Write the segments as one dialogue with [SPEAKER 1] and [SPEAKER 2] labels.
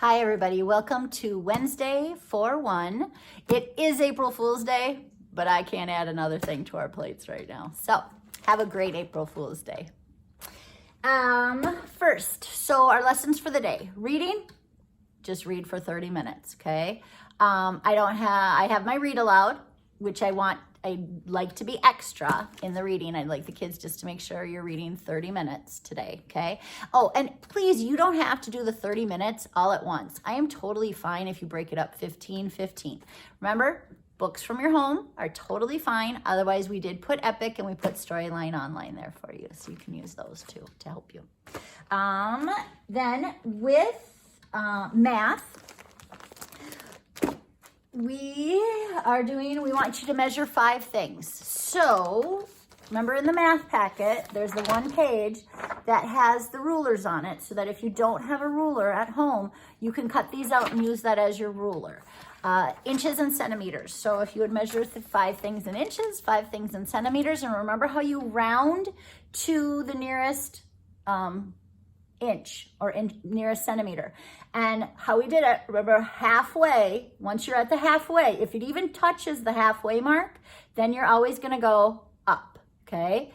[SPEAKER 1] Hi everybody, welcome to Wednesday 4/1. It is April Fool's Day, but I can't add another thing to our plates right now. So have a great April Fool's Day. First, so our lessons for the day. Reading, just read for 30 minutes, okay? I have my read aloud, which I like to be extra in the reading. I'd like the kids just to make sure you're reading 30 minutes today, okay? Oh, and please, you don't have to do the 30 minutes all at once. I am totally fine if you break it up 15-15. Remember, books from your home are totally fine. Otherwise, we did put Epic and we put Storyline Online there for you, so you can use those too to help you. Then with math, we want you to measure 5 things. So remember in the math packet, there's the one page that has the rulers on it so that if you don't have a ruler at home, you can cut these out and use that as your ruler. Inches and centimeters. So if you would measure 5 things in inches, 5 things in centimeters, and remember how you round to the nearest inch or nearest centimeter. And how we did it, remember halfway, once you're at the halfway, if it even touches the halfway mark, then you're always gonna go up, okay?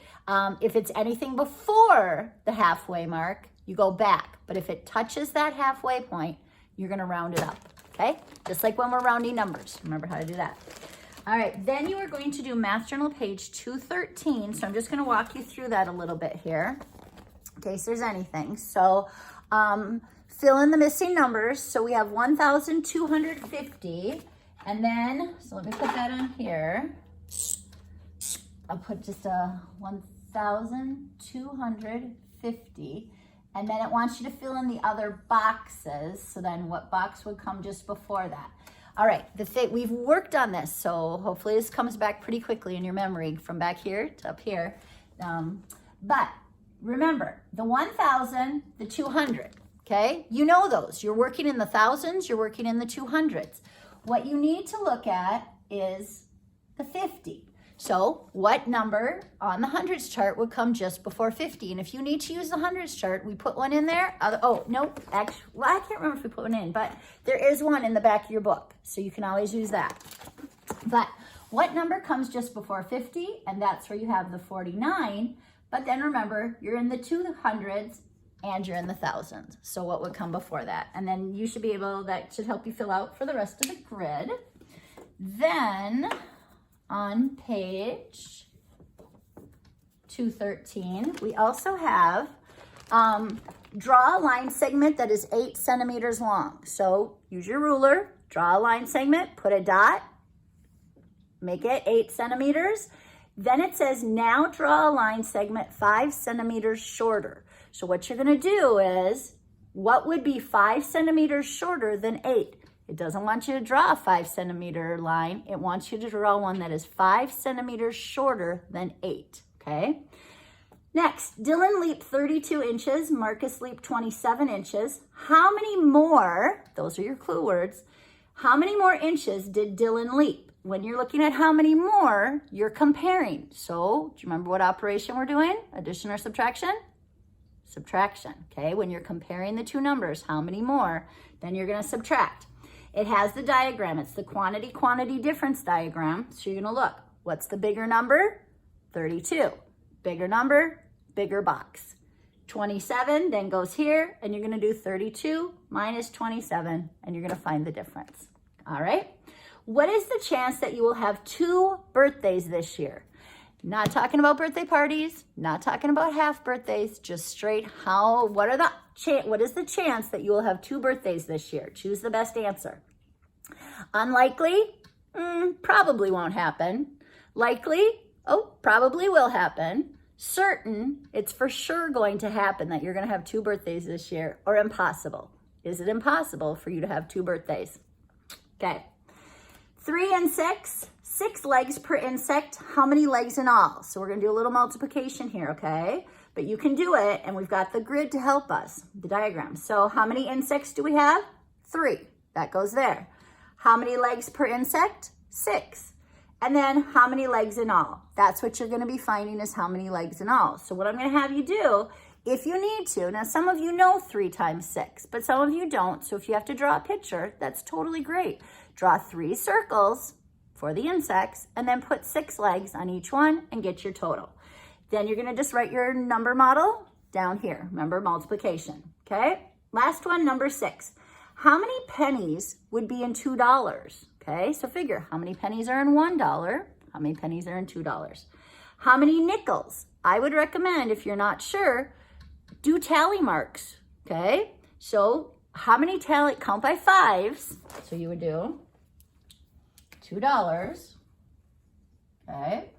[SPEAKER 1] If it's anything before the halfway mark, you go back. But if it touches that halfway point, you're gonna round it up, okay? Just like when we're rounding numbers, remember how to do that. All right, then you are going to do Math Journal page 213. So I'm just gonna walk you through that a little bit here, in case there's anything. So fill in the missing numbers. So we have 1,250. And then, so let me put that on here. I'll put just a 1,250. And then it wants you to fill in the other boxes. So then what box would come just before that? All right, we've worked on this. So hopefully this comes back pretty quickly in your memory from back here to up here. But remember, the 1,000, the 200, okay? You know those. You're working in the thousands, you're working in the 200s. What you need to look at is the 50. So what number on the hundreds chart would come just before 50? And if you need to use the hundreds chart, we put one in there. Oh, no, actually, well, I can't remember if we put one in, but there is one in the back of your book. So you can always use that. But what number comes just before 50? And that's where you have the 49. But then remember, you're in the 200s and you're in the thousands. So what would come before that? And then you should be able, that should help you fill out for the rest of the grid. Then on page 213, we also have draw a line segment that is 8 centimeters long. So use your ruler, draw a line segment, put a dot, make it 8 centimeters. Then it says, now draw a line segment 5 centimeters shorter. So what you're gonna do is, what would be 5 centimeters shorter than 8? It doesn't want you to draw a 5 centimeter line. It wants you to draw one that is 5 centimeters shorter than 8, okay? Next, Dylan leaped 32 inches, Marcus leaped 27 inches. How many more, those are your clue words, how many more inches did Dylan leap? When you're looking at how many more, you're comparing. So, do you remember what operation we're doing? Addition or subtraction? Subtraction, okay? When you're comparing the two numbers, how many more, then you're gonna subtract. It has the diagram. It's the quantity difference diagram. So you're gonna look, what's the bigger number? 32. Bigger number, bigger box. 27 then goes here, and you're gonna do 32 minus 27, and you're gonna find the difference, all right? What is the chance that you will have 2 birthdays this year? Not talking about birthday parties, not talking about half birthdays, just straight what is the chance that you will have 2 birthdays this year? Choose the best answer. Unlikely, probably won't happen. Likely, probably will happen. Certain, it's for sure going to happen that you're gonna have 2 birthdays this year. Or impossible. Is it impossible for you to have 2 birthdays? Okay. 3 and 6 legs per insect. How many legs in all? So we're gonna do a little multiplication here, okay? But you can do it, and we've got the grid to help us, the diagram. So how many insects do we have? 3, that goes there. How many legs per insect? 6. And then how many legs in all? That's what you're gonna be finding is how many legs in all. So what I'm gonna have you do if you need to. Now, some of you know 3 times 6, but some of you don't. So if you have to draw a picture, that's totally great. Draw 3 circles for the insects and then put 6 legs on each one and get your total. Then you're gonna just write your number model down here. Remember, multiplication, okay? Last one, number 6. How many pennies would be in $2? Okay, so figure how many pennies are in $1, how many pennies are in $2. How many nickels? I would recommend, if you're not sure, do tally marks, okay? So how many count by 5s. So you would do $2, okay?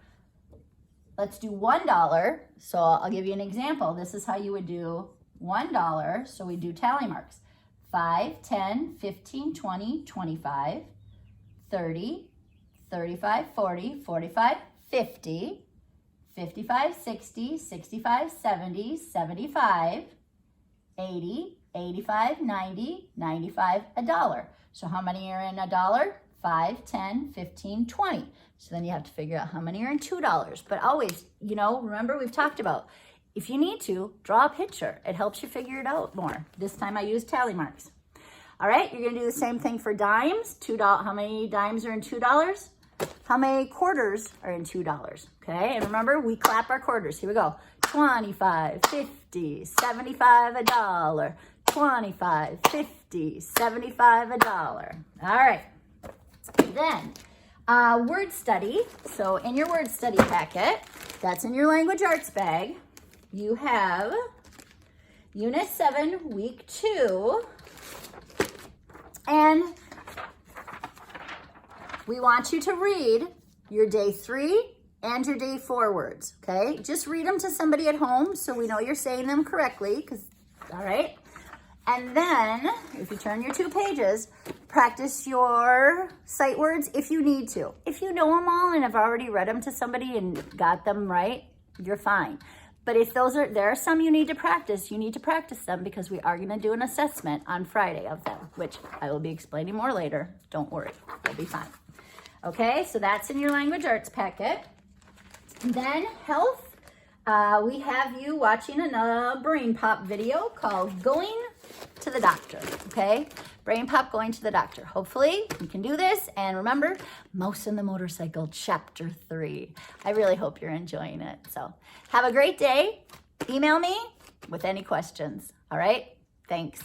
[SPEAKER 1] Let's do $1. So I'll give you an example. This is how you would do $1. So we do tally marks. 5, 10, 15, 20, 25, 30, 35, 40, 45, 50, 55, 60, 65, 70, 75, 80, 85, 90, 95, $1. So how many are in $1? 5, 10, 15, 20. So then you have to figure out how many are in $2. But always, you know, remember we've talked about, if you need to, draw a picture. It helps you figure it out more. This time I used tally marks. All right, you're gonna do the same thing for dimes. $2. How many dimes are in $2? How many quarters are in $2? Okay, and remember, we clap our quarters. Here we go. 25, 50, 75, $1. 25, 50, 75, $1. All right, then word study. So in your word study packet, that's in your language arts bag, you have Unit 7, Week 2, and we want you to read your day 3 and your day 4 words, okay? Just read them to somebody at home so we know you're saying them correctly, all right? And then, if you turn your 2 pages, practice your sight words if you need to. If you know them all and have already read them to somebody and got them right, you're fine. But if there are some you need to practice them because we are gonna do an assessment on Friday of them, which I will be explaining more later. Don't worry, you'll be fine. Okay, so that's in your language arts packet. And then health, we have you watching a Brain Pop video called Going to the Doctor, okay? Brain Pop, Going to the Doctor. Hopefully you can do this. And remember, Mouse and the Motorcycle, Chapter 3. I really hope you're enjoying it. So have a great day. Email me with any questions, all right? Thanks.